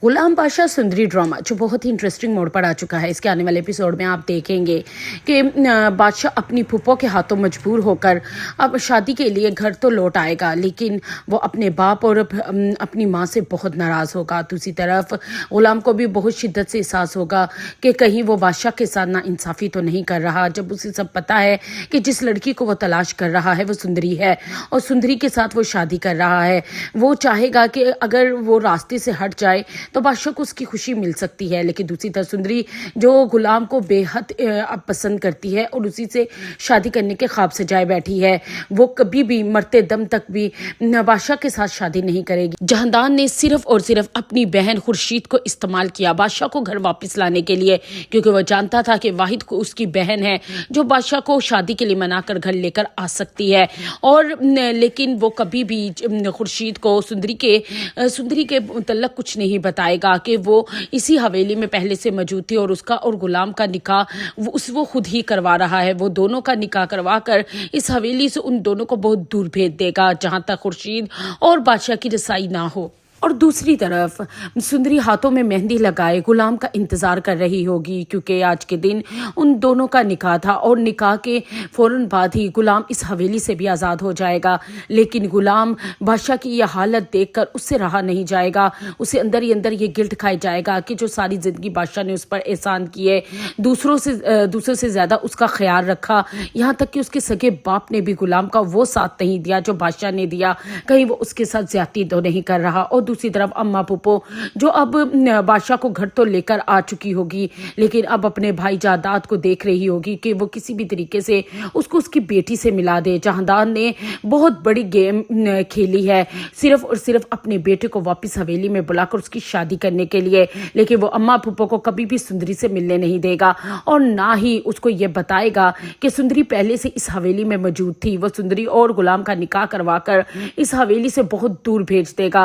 गुलाम बादशाह सुंदरी ड्रामा जो बहुत ही इंटरेस्टिंग मोड़ पर आ चुका है। इसके आने वाले एपिसोड में आप देखेंगे कि बादशाह अपनी फूफो के हाथों मजबूर होकर अब शादी के लिए घर तो लौट आएगा, लेकिन वो अपने बाप और अपनी माँ से बहुत नाराज़ होगा। दूसरी तरफ गुलाम को भी बहुत शिद्दत से एहसास होगा कि कहीं वो बादशाह के साथ ना इंसाफ़ी तो नहीं कर रहा, जब उसे सब पता है कि जिस लड़की को वो तलाश कर रहा है वो सुंदरी है और सुंदरी के साथ वो शादी कर रहा है। वो चाहेगा कि अगर वो रास्ते से हट जाए तो बादशाह को उसकी खुशी मिल सकती है, लेकिन दूसरी तरफ सुंदरी जो गुलाम को बेहद पसंद करती है और उसी से शादी करने के ख्वाब सजाए बैठी है, वो कभी भी मरते दम तक भी बादशाह के साथ शादी नहीं करेगी। जहांदान ने सिर्फ और सिर्फ अपनी बहन खुर्शीद को इस्तेमाल किया बादशाह को घर वापस लाने के लिए, क्योंकि वह जानता था कि वाहिद को उसकी बहन है जो बादशाह को शादी के लिए मनाकर घर लेकर आ सकती है। और लेकिन वो कभी भी खुर्शीद को सुंदरी के मुतल्लक कुछ नहीं बताएगा कि वो इसी हवेली में पहले से मौजूद थी और उसका और गुलाम का निकाह वो खुद ही करवा रहा है। वो दोनों का निकाह करवा कर इस हवेली से उन दोनों को बहुत दूर भेज देगा, जहां तक खुर्शीद और बादशाह की रसाई ना हो। और दूसरी तरफ सुंदरी हाथों में मेहंदी लगाए गुलाम का इंतज़ार कर रही होगी, क्योंकि आज के दिन उन दोनों का निकाह था और निकाह के फ़ौरन बाद ही गुलाम इस हवेली से भी आज़ाद हो जाएगा। लेकिन गुलाम बादशाह की यह हालत देखकर उससे रहा नहीं जाएगा। उसे अंदर ही अंदर ये गिल्ट खाया जाएगा कि जो सारी ज़िंदगी बादशाह ने उस पर एहसान किए, दूसरों से ज़्यादा उसका ख्याल रखा, यहाँ तक कि उसके सगे बाप ने भी गुलाम का वो साथ नहीं दिया जो बादशाह ने दिया। कहीं वो उसके साथ ज़्यादती तो नहीं कर रहा। और दूसरी तरफ अम्मा पुप्पो जो अब बादशाह को घर तो लेकर आ चुकी होगी, लेकिन अब अपने भाई जादाद को देख रही होगी कि वो किसी भी तरीके से उसको उसकी बेटी से मिला दे। जहांदान ने बहुत बड़ी गेम खेली है, सिर्फ और सिर्फ अपने बेटे को वापस हवेली में बुलाकर उसकी शादी करने के लिए, लेकिन वो अम्मा पुप्पो को कभी भी सुंदरी से मिलने नहीं देगा और ना ही उसको ये बताएगा कि सुंदरी पहले से इस हवेली में मौजूद थी। वो सुंदरी और गुलाम का निकाह करवा कर इस हवेली से बहुत दूर भेज देगा।